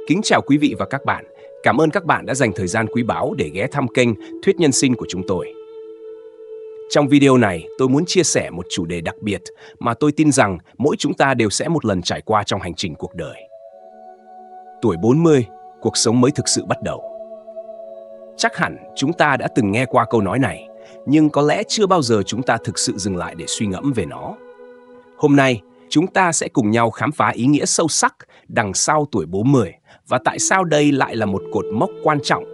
Kính chào quý vị và các bạn. Cảm ơn các bạn đã dành thời gian quý báu để ghé thăm kênh Thuyết Nhân Sinh của chúng tôi. Trong video này, tôi muốn chia sẻ một chủ đề đặc biệt mà tôi tin rằng mỗi chúng ta đều sẽ một lần trải qua trong hành trình cuộc đời. Tuổi 40, cuộc sống mới thực sự bắt đầu. Chắc hẳn chúng ta đã từng nghe qua câu nói này, nhưng có lẽ chưa bao giờ chúng ta thực sự dừng lại để suy ngẫm về nó. Hôm nay, chúng ta sẽ cùng nhau khám phá ý nghĩa sâu sắc đằng sau tuổi 40 và tại sao đây lại là một cột mốc quan trọng,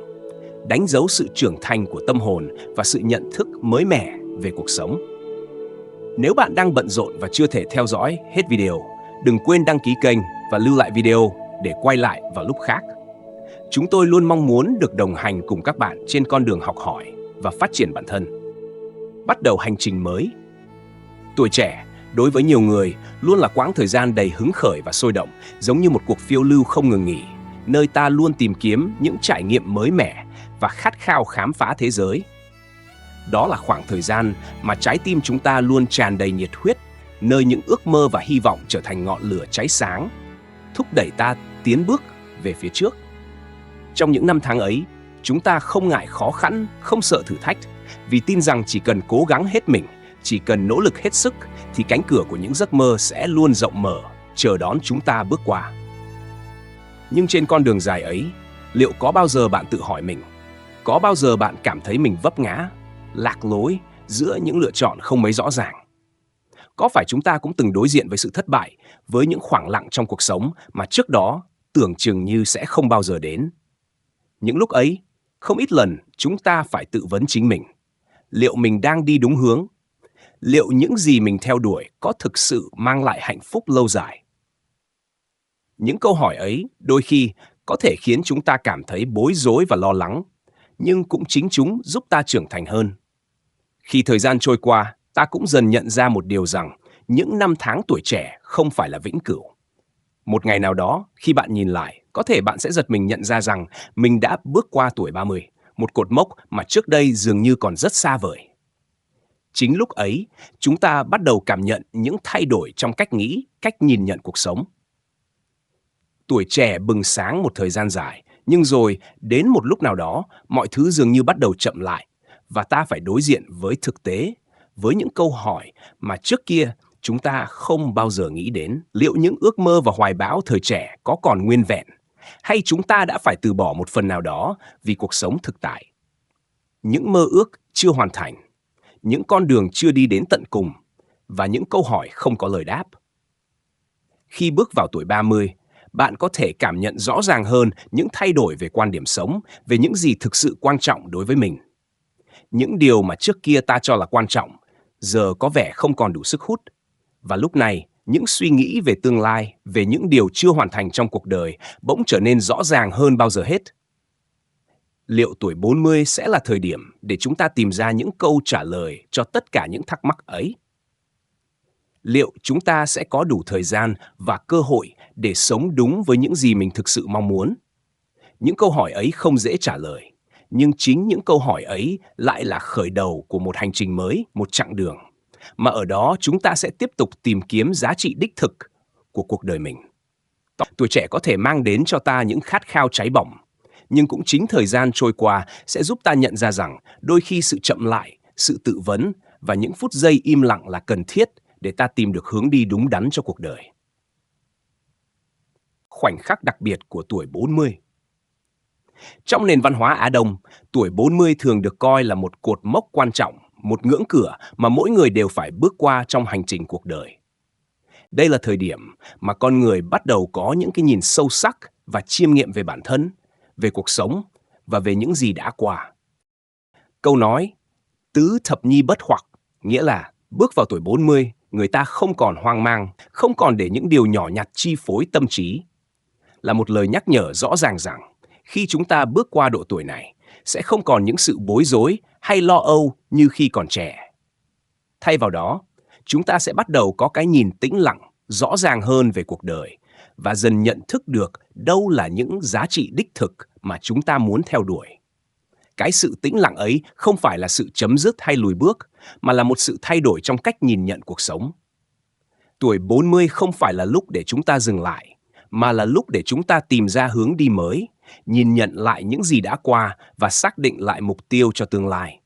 đánh dấu sự trưởng thành của tâm hồn và sự nhận thức mới mẻ về cuộc sống. Nếu bạn đang bận rộn và chưa thể theo dõi hết video, đừng quên đăng ký kênh và lưu lại video để quay lại vào lúc khác. Chúng tôi luôn mong muốn được đồng hành cùng các bạn trên con đường học hỏi và phát triển bản thân. Bắt đầu hành trình mới. Tuổi trẻ đối với nhiều người luôn là quãng thời gian đầy hứng khởi và sôi động, giống như một cuộc phiêu lưu không ngừng nghỉ, nơi ta luôn tìm kiếm những trải nghiệm mới mẻ và khát khao khám phá thế giới. Đó là khoảng thời gian mà trái tim chúng ta luôn tràn đầy nhiệt huyết, nơi những ước mơ và hy vọng trở thành ngọn lửa cháy sáng, thúc đẩy ta tiến bước về phía trước. Trong những năm tháng ấy, chúng ta không ngại khó khăn, không sợ thử thách, vì tin rằng chỉ cần cố gắng hết mình, chỉ cần nỗ lực hết sức, thì cánh cửa của những giấc mơ sẽ luôn rộng mở, chờ đón chúng ta bước qua. Nhưng trên con đường dài ấy, liệu có bao giờ bạn tự hỏi mình, có bao giờ bạn cảm thấy mình vấp ngã, lạc lối giữa những lựa chọn không mấy rõ ràng? Có phải chúng ta cũng từng đối diện với sự thất bại, với những khoảng lặng trong cuộc sống mà trước đó tưởng chừng như sẽ không bao giờ đến? Những lúc ấy, không ít lần chúng ta phải tự vấn chính mình. Liệu mình đang đi đúng hướng? Liệu những gì mình theo đuổi có thực sự mang lại hạnh phúc lâu dài? Những câu hỏi ấy đôi khi có thể khiến chúng ta cảm thấy bối rối và lo lắng, nhưng cũng chính chúng giúp ta trưởng thành hơn. Khi thời gian trôi qua, ta cũng dần nhận ra một điều rằng những năm tháng tuổi trẻ không phải là vĩnh cửu. Một ngày nào đó, khi bạn nhìn lại, có thể bạn sẽ giật mình nhận ra rằng mình đã bước qua tuổi 30, một cột mốc mà trước đây dường như còn rất xa vời. Chính lúc ấy, chúng ta bắt đầu cảm nhận những thay đổi trong cách nghĩ, cách nhìn nhận cuộc sống. Tuổi trẻ bừng sáng một thời gian dài, nhưng rồi đến một lúc nào đó, mọi thứ dường như bắt đầu chậm lại và ta phải đối diện với thực tế, với những câu hỏi mà trước kia chúng ta không bao giờ nghĩ đến. Liệu những ước mơ và hoài bão thời trẻ có còn nguyên vẹn, hay chúng ta đã phải từ bỏ một phần nào đó vì cuộc sống thực tại? Những mơ ước chưa hoàn thành, những con đường chưa đi đến tận cùng và những câu hỏi không có lời đáp. Khi bước vào tuổi 30, bạn có thể cảm nhận rõ ràng hơn những thay đổi về quan điểm sống, về những gì thực sự quan trọng đối với mình. Những điều mà trước kia ta cho là quan trọng, giờ có vẻ không còn đủ sức hút. Và lúc này, những suy nghĩ về tương lai, về những điều chưa hoàn thành trong cuộc đời bỗng trở nên rõ ràng hơn bao giờ hết. Liệu tuổi 40 sẽ là thời điểm để chúng ta tìm ra những câu trả lời cho tất cả những thắc mắc ấy? Liệu chúng ta sẽ có đủ thời gian và cơ hội để sống đúng với những gì mình thực sự mong muốn? Những câu hỏi ấy không dễ trả lời, nhưng chính những câu hỏi ấy lại là khởi đầu của một hành trình mới, một chặng đường, mà ở đó chúng ta sẽ tiếp tục tìm kiếm giá trị đích thực của cuộc đời mình. Tuổi trẻ có thể mang đến cho ta những khát khao cháy bỏng, nhưng cũng chính thời gian trôi qua sẽ giúp ta nhận ra rằng đôi khi sự chậm lại, sự tự vấn và những phút giây im lặng là cần thiết để ta tìm được hướng đi đúng đắn cho cuộc đời. Khoảnh khắc đặc biệt của tuổi 40. Trong nền văn hóa Á Đông, tuổi 40 thường được coi là một cột mốc quan trọng, một ngưỡng cửa mà mỗi người đều phải bước qua trong hành trình cuộc đời. Đây là thời điểm mà con người bắt đầu có những cái nhìn sâu sắc và chiêm nghiệm về bản thân, về cuộc sống và về những gì đã qua. Câu nói tứ thập nhi bất hoặc nghĩa là bước vào tuổi 40, người ta không còn hoang mang, không còn để những điều nhỏ nhặt chi phối tâm trí. Là một lời nhắc nhở rõ ràng rằng khi chúng ta bước qua độ tuổi này, sẽ không còn những sự bối rối hay lo âu như khi còn trẻ. Thay vào đó, chúng ta sẽ bắt đầu có cái nhìn tĩnh lặng, rõ ràng hơn về cuộc đời và dần nhận thức được đâu là những giá trị đích thực mà chúng ta muốn theo đuổi. Cái sự tĩnh lặng ấy không phải là sự chấm dứt hay lùi bước, mà là một sự thay đổi trong cách nhìn nhận cuộc sống. Tuổi 40 không phải là lúc để chúng ta dừng lại, mà là lúc để chúng ta tìm ra hướng đi mới, nhìn nhận lại những gì đã qua và xác định lại mục tiêu cho tương lai.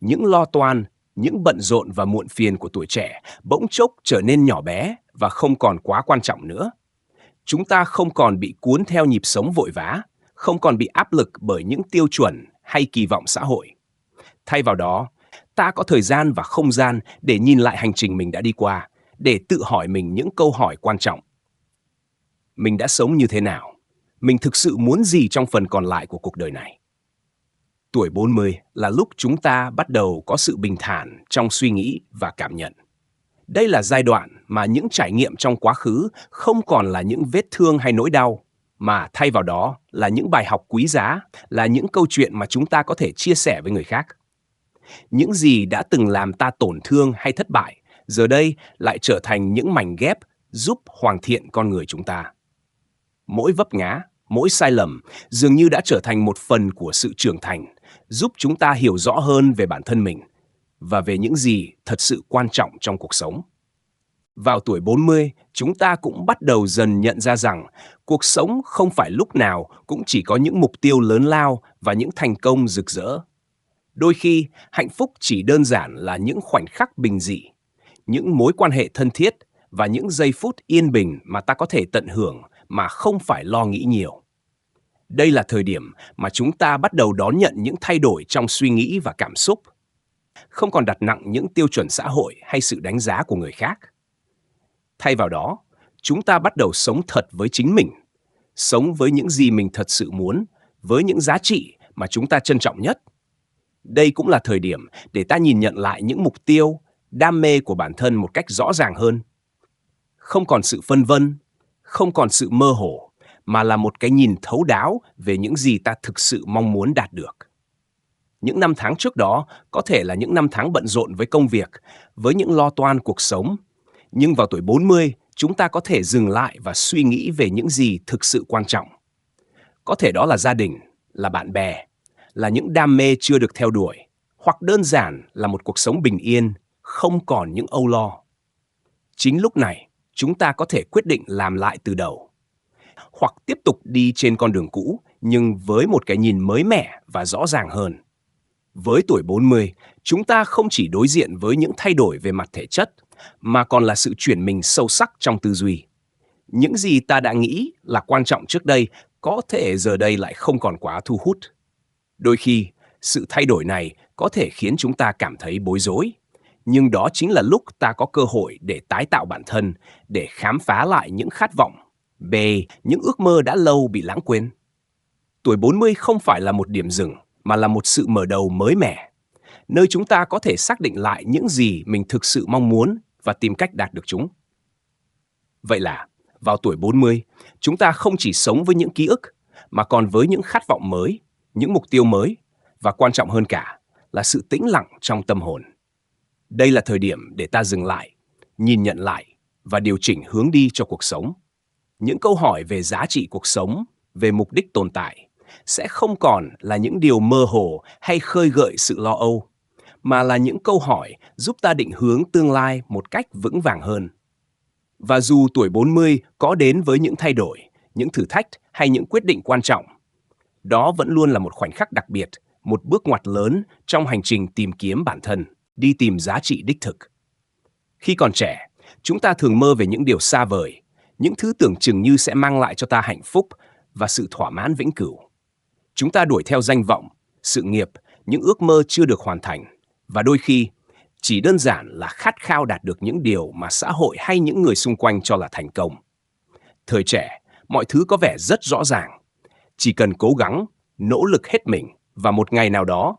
Những lo toan, những bận rộn và muộn phiền của tuổi trẻ bỗng chốc trở nên nhỏ bé và không còn quá quan trọng nữa. Chúng ta không còn bị cuốn theo nhịp sống vội vã, không còn bị áp lực bởi những tiêu chuẩn hay kỳ vọng xã hội. Thay vào đó, ta có thời gian và không gian để nhìn lại hành trình mình đã đi qua, để tự hỏi mình những câu hỏi quan trọng. Mình đã sống như thế nào? Mình thực sự muốn gì trong phần còn lại của cuộc đời này? Tuổi 40 là lúc chúng ta bắt đầu có sự bình thản trong suy nghĩ và cảm nhận. Đây là giai đoạn mà những trải nghiệm trong quá khứ không còn là những vết thương hay nỗi đau, mà thay vào đó là những bài học quý giá, là những câu chuyện mà chúng ta có thể chia sẻ với người khác. Những gì đã từng làm ta tổn thương hay thất bại, giờ đây lại trở thành những mảnh ghép giúp hoàn thiện con người chúng ta. Mỗi vấp ngã, mỗi sai lầm dường như đã trở thành một phần của sự trưởng thành, giúp chúng ta hiểu rõ hơn về bản thân mình và về những gì thật sự quan trọng trong cuộc sống. Vào tuổi 40, chúng ta cũng bắt đầu dần nhận ra rằng cuộc sống không phải lúc nào cũng chỉ có những mục tiêu lớn lao và những thành công rực rỡ. Đôi khi, hạnh phúc chỉ đơn giản là những khoảnh khắc bình dị, những mối quan hệ thân thiết và những giây phút yên bình mà ta có thể tận hưởng mà không phải lo nghĩ nhiều. Đây là thời điểm mà chúng ta bắt đầu đón nhận những thay đổi trong suy nghĩ và cảm xúc, không còn đặt nặng những tiêu chuẩn xã hội hay sự đánh giá của người khác. Thay vào đó, chúng ta bắt đầu sống thật với chính mình, sống với những gì mình thật sự muốn, với những giá trị mà chúng ta trân trọng nhất. Đây cũng là thời điểm để ta nhìn nhận lại những mục tiêu, đam mê của bản thân một cách rõ ràng hơn. Không còn sự phân vân, không còn sự mơ hồ, mà là một cái nhìn thấu đáo về những gì ta thực sự mong muốn đạt được. Những năm tháng trước đó có thể là những năm tháng bận rộn với công việc, với những lo toan cuộc sống. Nhưng vào tuổi 40, chúng ta có thể dừng lại và suy nghĩ về những gì thực sự quan trọng. Có thể đó là gia đình, là bạn bè, là những đam mê chưa được theo đuổi, hoặc đơn giản là một cuộc sống bình yên, không còn những âu lo. Chính lúc này, chúng ta có thể quyết định làm lại từ đầu, hoặc tiếp tục đi trên con đường cũ, nhưng với một cái nhìn mới mẻ và rõ ràng hơn. Với tuổi 40, chúng ta không chỉ đối diện với những thay đổi về mặt thể chất, mà còn là sự chuyển mình sâu sắc trong tư duy. Những gì ta đã nghĩ là quan trọng trước đây, có thể giờ đây lại không còn quá thu hút. Đôi khi, sự thay đổi này có thể khiến chúng ta cảm thấy bối rối, nhưng đó chính là lúc ta có cơ hội để tái tạo bản thân, để khám phá lại những khát vọng, những ước mơ đã lâu bị lãng quên. Tuổi 40 không phải là một điểm dừng, mà là một sự mở đầu mới mẻ, nơi chúng ta có thể xác định lại những gì mình thực sự mong muốn và tìm cách đạt được chúng. Vậy là, vào tuổi 40, chúng ta không chỉ sống với những ký ức, mà còn với những khát vọng mới, những mục tiêu mới, và quan trọng hơn cả là sự tĩnh lặng trong tâm hồn. Đây là thời điểm để ta dừng lại, nhìn nhận lại và điều chỉnh hướng đi cho cuộc sống. Những câu hỏi về giá trị cuộc sống, về mục đích tồn tại, sẽ không còn là những điều mơ hồ hay khơi gợi sự lo âu, mà là những câu hỏi giúp ta định hướng tương lai một cách vững vàng hơn. Và dù tuổi 40 có đến với những thay đổi, những thử thách hay những quyết định quan trọng, đó vẫn luôn là một khoảnh khắc đặc biệt, một bước ngoặt lớn trong hành trình tìm kiếm bản thân, đi tìm giá trị đích thực. Khi còn trẻ, chúng ta thường mơ về những điều xa vời, những thứ tưởng chừng như sẽ mang lại cho ta hạnh phúc và sự thỏa mãn vĩnh cửu. Chúng ta đuổi theo danh vọng, sự nghiệp, những ước mơ chưa được hoàn thành, và đôi khi chỉ đơn giản là khát khao đạt được những điều mà xã hội hay những người xung quanh cho là thành công. Thời trẻ, mọi thứ có vẻ rất rõ ràng. Chỉ cần cố gắng, nỗ lực hết mình, và một ngày nào đó,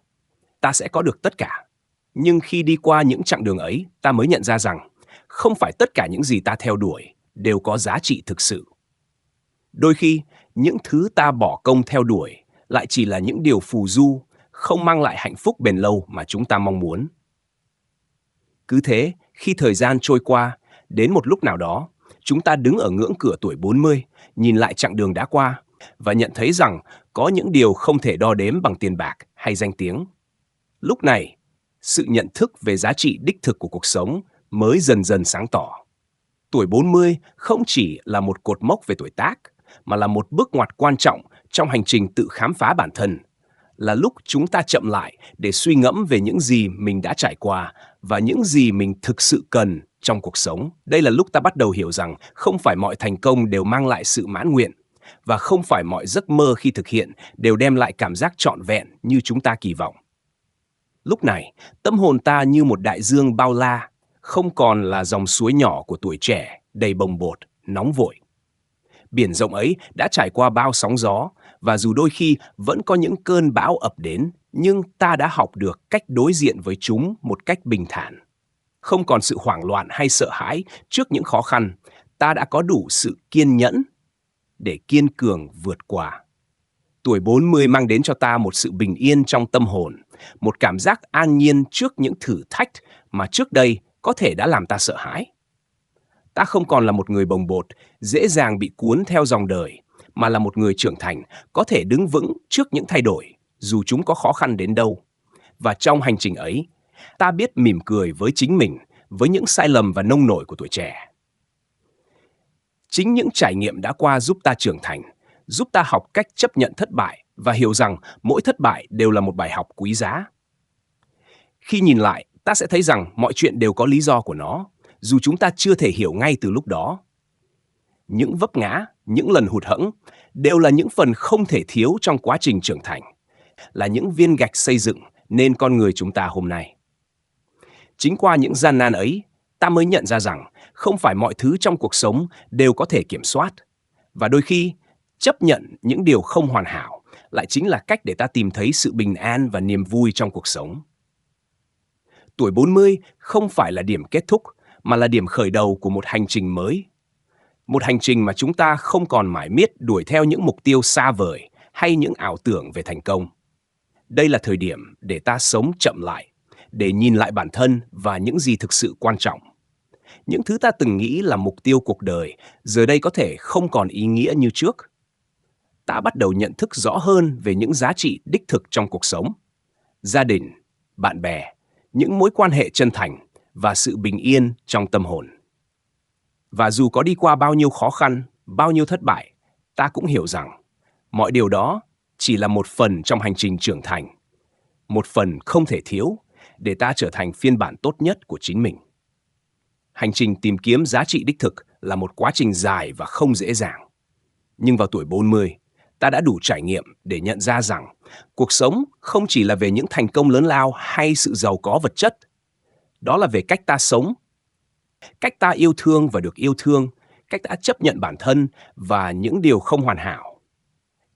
ta sẽ có được tất cả. Nhưng khi đi qua những chặng đường ấy, ta mới nhận ra rằng không phải tất cả những gì ta theo đuổi đều có giá trị thực sự. Đôi khi, những thứ ta bỏ công theo đuổi lại chỉ là những điều phù du, không mang lại hạnh phúc bền lâu mà chúng ta mong muốn. Cứ thế, khi thời gian trôi qua, đến một lúc nào đó, chúng ta đứng ở ngưỡng cửa tuổi 40, nhìn lại chặng đường đã qua, và nhận thấy rằng có những điều không thể đo đếm bằng tiền bạc hay danh tiếng. Lúc này, sự nhận thức về giá trị đích thực của cuộc sống mới dần dần sáng tỏ. Tuổi 40 không chỉ là một cột mốc về tuổi tác, mà là một bước ngoặt quan trọng trong hành trình tự khám phá bản thân, là lúc chúng ta chậm lại để suy ngẫm về những gì mình đã trải qua và những gì mình thực sự cần trong cuộc sống. Đây là lúc ta bắt đầu hiểu rằng không phải mọi thành công đều mang lại sự mãn nguyện, và không phải mọi giấc mơ khi thực hiện đều đem lại cảm giác trọn vẹn như chúng ta kỳ vọng. Lúc này, tâm hồn ta như một đại dương bao la, không còn là dòng suối nhỏ của tuổi trẻ đầy bồng bột, nóng vội. Biển rộng ấy đã trải qua bao sóng gió, và dù đôi khi vẫn có những cơn bão ập đến, nhưng ta đã học được cách đối diện với chúng một cách bình thản. Không còn sự hoảng loạn hay sợ hãi trước những khó khăn, ta đã có đủ sự kiên nhẫn để kiên cường vượt qua. Tuổi 40 mang đến cho ta một sự bình yên trong tâm hồn, một cảm giác an nhiên trước những thử thách mà trước đây có thể đã làm ta sợ hãi. Ta không còn là một người bồng bột, dễ dàng bị cuốn theo dòng đời, mà là một người trưởng thành, có thể đứng vững trước những thay đổi, dù chúng có khó khăn đến đâu. Và trong hành trình ấy, ta biết mỉm cười với chính mình, với những sai lầm và nông nổi của tuổi trẻ. Chính những trải nghiệm đã qua giúp ta trưởng thành, giúp ta học cách chấp nhận thất bại và hiểu rằng mỗi thất bại đều là một bài học quý giá. Khi nhìn lại, ta sẽ thấy rằng mọi chuyện đều có lý do của nó, dù chúng ta chưa thể hiểu ngay từ lúc đó. Những vấp ngã, những lần hụt hẫng đều là những phần không thể thiếu trong quá trình trưởng thành, là những viên gạch xây dựng nên con người chúng ta hôm nay. Chính qua những gian nan ấy, ta mới nhận ra rằng không phải mọi thứ trong cuộc sống đều có thể kiểm soát, và đôi khi chấp nhận những điều không hoàn hảo lại chính là cách để ta tìm thấy sự bình an và niềm vui trong cuộc sống. Tuổi 40 không phải là điểm kết thúc, mà là điểm khởi đầu của một hành trình mới. Một hành trình mà chúng ta không còn mải miết đuổi theo những mục tiêu xa vời hay những ảo tưởng về thành công. Đây là thời điểm để ta sống chậm lại, để nhìn lại bản thân và những gì thực sự quan trọng. Những thứ ta từng nghĩ là mục tiêu cuộc đời, giờ đây có thể không còn ý nghĩa như trước. Ta bắt đầu nhận thức rõ hơn về những giá trị đích thực trong cuộc sống. Gia đình, bạn bè, những mối quan hệ chân thành và sự bình yên trong tâm hồn. Và dù có đi qua bao nhiêu khó khăn, bao nhiêu thất bại, ta cũng hiểu rằng mọi điều đó chỉ là một phần trong hành trình trưởng thành, một phần không thể thiếu để ta trở thành phiên bản tốt nhất của chính mình. Hành trình tìm kiếm giá trị đích thực là một quá trình dài và không dễ dàng. Nhưng vào tuổi 40, ta đã đủ trải nghiệm để nhận ra rằng cuộc sống không chỉ là về những thành công lớn lao hay sự giàu có vật chất. Đó là về cách ta sống, cách ta yêu thương và được yêu thương, cách ta chấp nhận bản thân và những điều không hoàn hảo.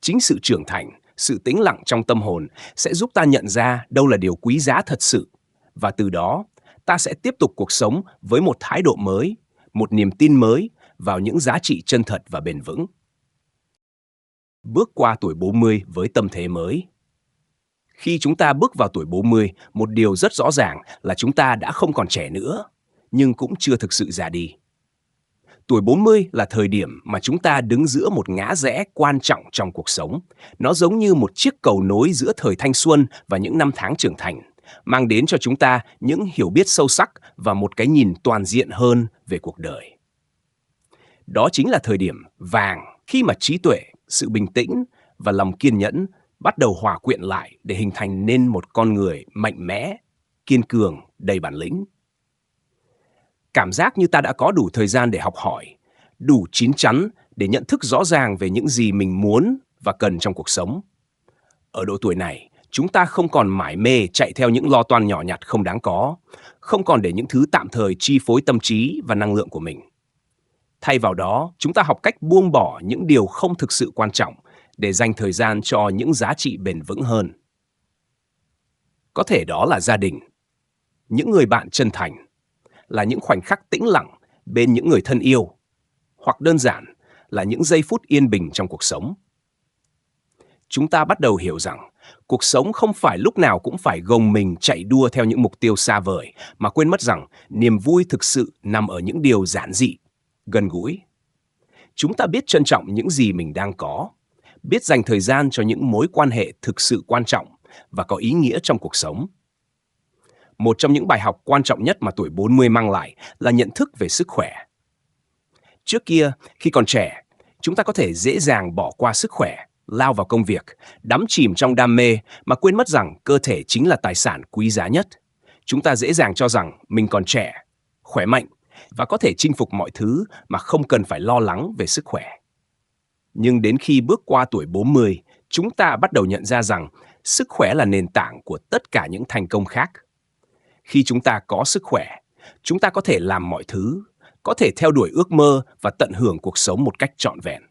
Chính sự trưởng thành, sự tĩnh lặng trong tâm hồn sẽ giúp ta nhận ra đâu là điều quý giá thật sự, và từ đó ta sẽ tiếp tục cuộc sống với một thái độ mới, một niềm tin mới vào những giá trị chân thật và bền vững. Bước qua tuổi 40 với tâm thế mới. Khi chúng ta bước vào tuổi 40, một điều rất rõ ràng là chúng ta đã không còn trẻ nữa, nhưng cũng chưa thực sự già đi. Tuổi 40 là thời điểm mà chúng ta đứng giữa một ngã rẽ quan trọng trong cuộc sống. Nó giống như một chiếc cầu nối giữa thời thanh xuân và những năm tháng trưởng thành, mang đến cho chúng ta những hiểu biết sâu sắc và một cái nhìn toàn diện hơn về cuộc đời. Đó chính là thời điểm vàng khi mà trí tuệ, sự bình tĩnh và lòng kiên nhẫn bắt đầu hòa quyện lại để hình thành nên một con người mạnh mẽ, kiên cường, đầy bản lĩnh. Cảm giác như ta đã có đủ thời gian để học hỏi, đủ chín chắn để nhận thức rõ ràng về những gì mình muốn và cần trong cuộc sống. Ở độ tuổi này, chúng ta không còn mải mê chạy theo những lo toan nhỏ nhặt không đáng có, không còn để những thứ tạm thời chi phối tâm trí và năng lượng của mình. Thay vào đó, chúng ta học cách buông bỏ những điều không thực sự quan trọng để dành thời gian cho những giá trị bền vững hơn. Có thể đó là gia đình, những người bạn chân thành, là những khoảnh khắc tĩnh lặng bên những người thân yêu, hoặc đơn giản là những giây phút yên bình trong cuộc sống. Chúng ta bắt đầu hiểu rằng cuộc sống không phải lúc nào cũng phải gồng mình chạy đua theo những mục tiêu xa vời, mà quên mất rằng niềm vui thực sự nằm ở những điều giản dị, gần gũi. Chúng ta biết trân trọng những gì mình đang có, biết dành thời gian cho những mối quan hệ thực sự quan trọng và có ý nghĩa trong cuộc sống. Một trong những bài học quan trọng nhất mà tuổi 40 mang lại là nhận thức về sức khỏe. Trước kia, khi còn trẻ, chúng ta có thể dễ dàng bỏ qua sức khỏe, lao vào công việc, đắm chìm trong đam mê mà quên mất rằng cơ thể chính là tài sản quý giá nhất. Chúng ta dễ dàng cho rằng mình còn trẻ, khỏe mạnh và có thể chinh phục mọi thứ mà không cần phải lo lắng về sức khỏe. Nhưng đến khi bước qua tuổi 40, chúng ta bắt đầu nhận ra rằng sức khỏe là nền tảng của tất cả những thành công khác. Khi chúng ta có sức khỏe, chúng ta có thể làm mọi thứ, có thể theo đuổi ước mơ và tận hưởng cuộc sống một cách trọn vẹn.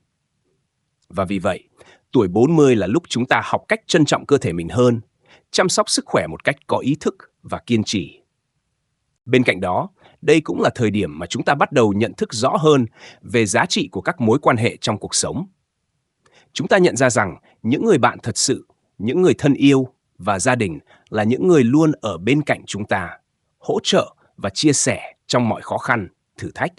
Và vì vậy, tuổi 40 là lúc chúng ta học cách trân trọng cơ thể mình hơn, chăm sóc sức khỏe một cách có ý thức và kiên trì. Bên cạnh đó, đây cũng là thời điểm mà chúng ta bắt đầu nhận thức rõ hơn về giá trị của các mối quan hệ trong cuộc sống. Chúng ta nhận ra rằng những người bạn thật sự, những người thân yêu và gia đình là những người luôn ở bên cạnh chúng ta, hỗ trợ và chia sẻ trong mọi khó khăn, thử thách.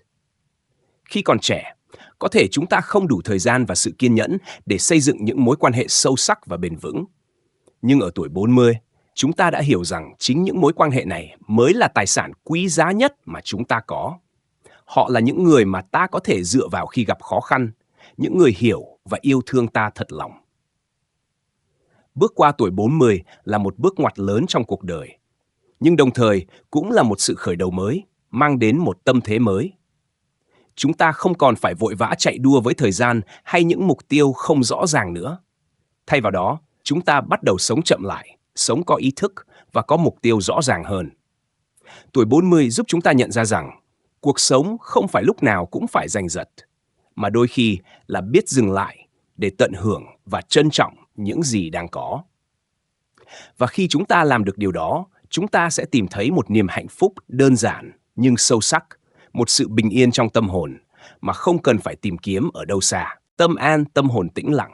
Khi còn trẻ, có thể chúng ta không đủ thời gian và sự kiên nhẫn để xây dựng những mối quan hệ sâu sắc và bền vững. Nhưng ở tuổi 40, chúng ta đã hiểu rằng chính những mối quan hệ này mới là tài sản quý giá nhất mà chúng ta có. Họ là những người mà ta có thể dựa vào khi gặp khó khăn, những người hiểu và yêu thương ta thật lòng. Bước qua tuổi 40 là một bước ngoặt lớn trong cuộc đời, nhưng đồng thời cũng là một sự khởi đầu mới, mang đến một tâm thế mới. Chúng ta không còn phải vội vã chạy đua với thời gian hay những mục tiêu không rõ ràng nữa. Thay vào đó, chúng ta bắt đầu sống chậm lại, sống có ý thức và có mục tiêu rõ ràng hơn. Tuổi 40 giúp chúng ta nhận ra rằng cuộc sống không phải lúc nào cũng phải giành giật, mà đôi khi là biết dừng lại để tận hưởng và trân trọng những gì đang có. Và khi chúng ta làm được điều đó, chúng ta sẽ tìm thấy một niềm hạnh phúc đơn giản nhưng sâu sắc, một sự bình yên trong tâm hồn mà không cần phải tìm kiếm ở đâu xa, tâm an, tâm hồn tĩnh lặng.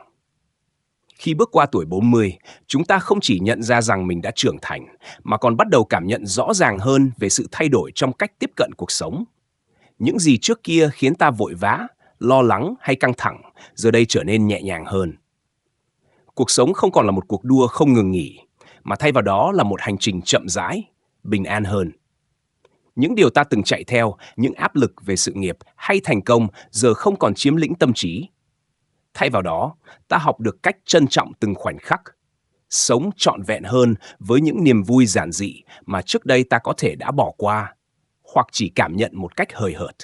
Khi bước qua tuổi 40, chúng ta không chỉ nhận ra rằng mình đã trưởng thành, mà còn bắt đầu cảm nhận rõ ràng hơn về sự thay đổi trong cách tiếp cận cuộc sống. Những gì trước kia khiến ta vội vã, lo lắng hay căng thẳng, giờ đây trở nên nhẹ nhàng hơn. Cuộc sống không còn là một cuộc đua không ngừng nghỉ, mà thay vào đó là một hành trình chậm rãi, bình an hơn. Những điều ta từng chạy theo, những áp lực về sự nghiệp hay thành công giờ không còn chiếm lĩnh tâm trí. Thay vào đó, ta học được cách trân trọng từng khoảnh khắc, sống trọn vẹn hơn với những niềm vui giản dị mà trước đây ta có thể đã bỏ qua, hoặc chỉ cảm nhận một cách hời hợt.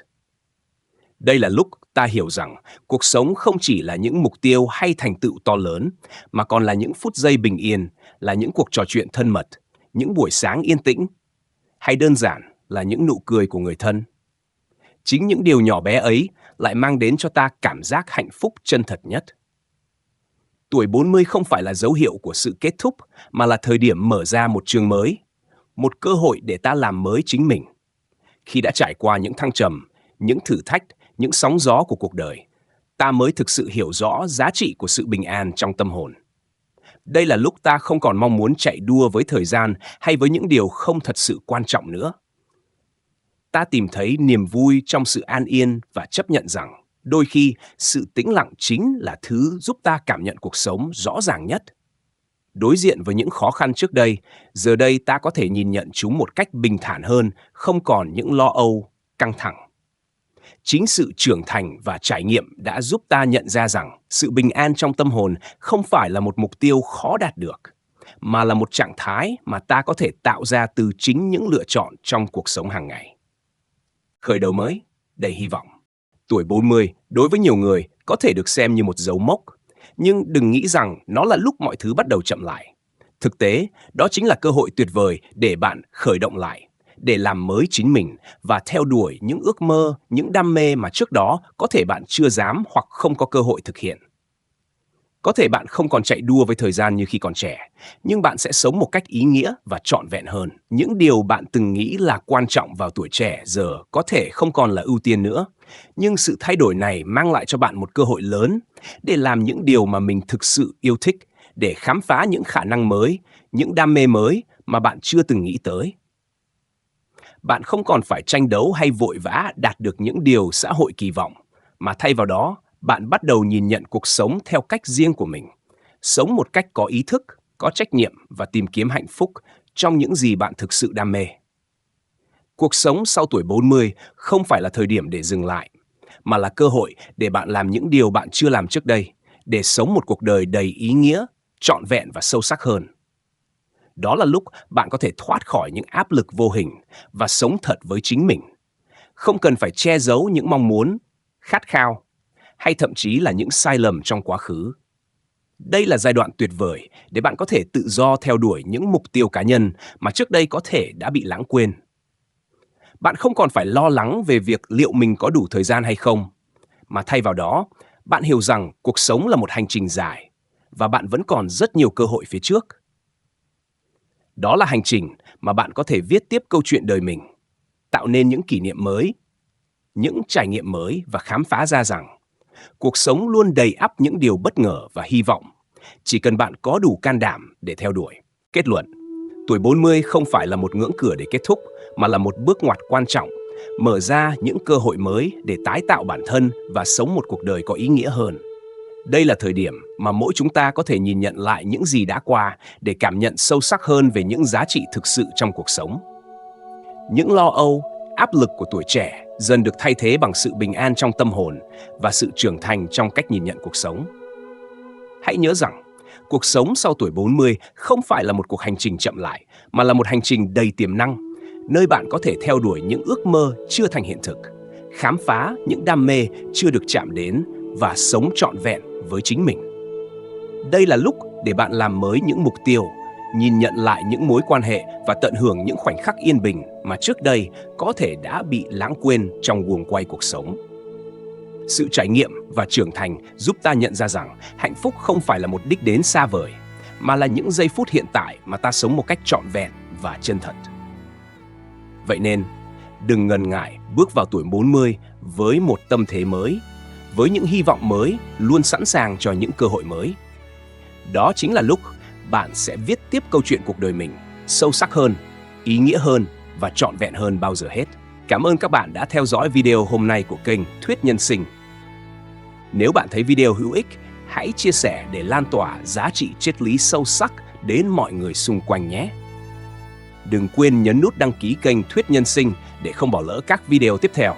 Đây là lúc ta hiểu rằng cuộc sống không chỉ là những mục tiêu hay thành tựu to lớn, mà còn là những phút giây bình yên, là những cuộc trò chuyện thân mật, những buổi sáng yên tĩnh, hay đơn giản là những nụ cười của người thân. Chính những điều nhỏ bé ấy lại mang đến cho ta cảm giác hạnh phúc chân thật nhất. Tuổi 40 không phải là dấu hiệu của sự kết thúc, mà là thời điểm mở ra một chương mới, một cơ hội để ta làm mới chính mình. Khi đã trải qua những thăng trầm, những thử thách, những sóng gió của cuộc đời, ta mới thực sự hiểu rõ giá trị của sự bình an trong tâm hồn. Đây là lúc ta không còn mong muốn chạy đua với thời gian hay với những điều không thật sự quan trọng nữa. Ta tìm thấy niềm vui trong sự an yên và chấp nhận rằng đôi khi sự tĩnh lặng chính là thứ giúp ta cảm nhận cuộc sống rõ ràng nhất. Đối diện với những khó khăn trước đây, giờ đây ta có thể nhìn nhận chúng một cách bình thản hơn, không còn những lo âu, căng thẳng. Chính sự trưởng thành và trải nghiệm đã giúp ta nhận ra rằng sự bình an trong tâm hồn không phải là một mục tiêu khó đạt được, mà là một trạng thái mà ta có thể tạo ra từ chính những lựa chọn trong cuộc sống hàng ngày. Khởi đầu mới, đầy hy vọng. Tuổi 40 đối với nhiều người có thể được xem như một dấu mốc, nhưng đừng nghĩ rằng nó là lúc mọi thứ bắt đầu chậm lại. Thực tế, đó chính là cơ hội tuyệt vời để bạn khởi động lại, để làm mới chính mình và theo đuổi những ước mơ, những đam mê mà trước đó có thể bạn chưa dám hoặc không có cơ hội thực hiện. Có thể bạn không còn chạy đua với thời gian như khi còn trẻ, nhưng bạn sẽ sống một cách ý nghĩa và trọn vẹn hơn. Những điều bạn từng nghĩ là quan trọng vào tuổi trẻ giờ có thể không còn là ưu tiên nữa, nhưng sự thay đổi này mang lại cho bạn một cơ hội lớn để làm những điều mà mình thực sự yêu thích, để khám phá những khả năng mới, những đam mê mới mà bạn chưa từng nghĩ tới. Bạn không còn phải tranh đấu hay vội vã đạt được những điều xã hội kỳ vọng, mà thay vào đó, bạn bắt đầu nhìn nhận cuộc sống theo cách riêng của mình, sống một cách có ý thức, có trách nhiệm và tìm kiếm hạnh phúc trong những gì bạn thực sự đam mê. Cuộc sống sau tuổi 40 không phải là thời điểm để dừng lại, mà là cơ hội để bạn làm những điều bạn chưa làm trước đây, để sống một cuộc đời đầy ý nghĩa, trọn vẹn và sâu sắc hơn. Đó là lúc bạn có thể thoát khỏi những áp lực vô hình và sống thật với chính mình. Không cần phải che giấu những mong muốn, khát khao hay thậm chí là những sai lầm trong quá khứ. Đây là giai đoạn tuyệt vời để bạn có thể tự do theo đuổi những mục tiêu cá nhân mà trước đây có thể đã bị lãng quên. Bạn không còn phải lo lắng về việc liệu mình có đủ thời gian hay không, mà thay vào đó, bạn hiểu rằng cuộc sống là một hành trình dài và bạn vẫn còn rất nhiều cơ hội phía trước. Đó là hành trình mà bạn có thể viết tiếp câu chuyện đời mình, tạo nên những kỷ niệm mới, những trải nghiệm mới và khám phá ra rằng cuộc sống luôn đầy ắp những điều bất ngờ và hy vọng, chỉ cần bạn có đủ can đảm để theo đuổi. Kết luận, tuổi 40 không phải là một ngưỡng cửa để kết thúc, mà là một bước ngoặt quan trọng, mở ra những cơ hội mới để tái tạo bản thân và sống một cuộc đời có ý nghĩa hơn. Đây là thời điểm mà mỗi chúng ta có thể nhìn nhận lại những gì đã qua để cảm nhận sâu sắc hơn về những giá trị thực sự trong cuộc sống. Những lo âu, áp lực của tuổi trẻ dần được thay thế bằng sự bình an trong tâm hồn và sự trưởng thành trong cách nhìn nhận cuộc sống. Hãy nhớ rằng, cuộc sống sau tuổi 40 không phải là một cuộc hành trình chậm lại, mà là một hành trình đầy tiềm năng, nơi bạn có thể theo đuổi những ước mơ chưa thành hiện thực, khám phá những đam mê chưa được chạm đến và sống trọn vẹn với chính mình. Đây là lúc để bạn làm mới những mục tiêu, nhìn nhận lại những mối quan hệ và tận hưởng những khoảnh khắc yên bình mà trước đây có thể đã bị lãng quên trong guồng quay cuộc sống. Sự trải nghiệm và trưởng thành giúp ta nhận ra rằng hạnh phúc không phải là một đích đến xa vời, mà là những giây phút hiện tại mà ta sống một cách trọn vẹn và chân thật. Vậy nên, đừng ngần ngại bước vào tuổi 40 với một tâm thế mới, với những hy vọng mới, luôn sẵn sàng cho những cơ hội mới. Đó chính là lúc bạn sẽ viết tiếp câu chuyện cuộc đời mình sâu sắc hơn, ý nghĩa hơn và trọn vẹn hơn bao giờ hết. Cảm ơn các bạn đã theo dõi video hôm nay của kênh Thuyết Nhân Sinh. Nếu bạn thấy video hữu ích, hãy chia sẻ để lan tỏa giá trị triết lý sâu sắc đến mọi người xung quanh nhé. Đừng quên nhấn nút đăng ký kênh Thuyết Nhân Sinh để không bỏ lỡ các video tiếp theo.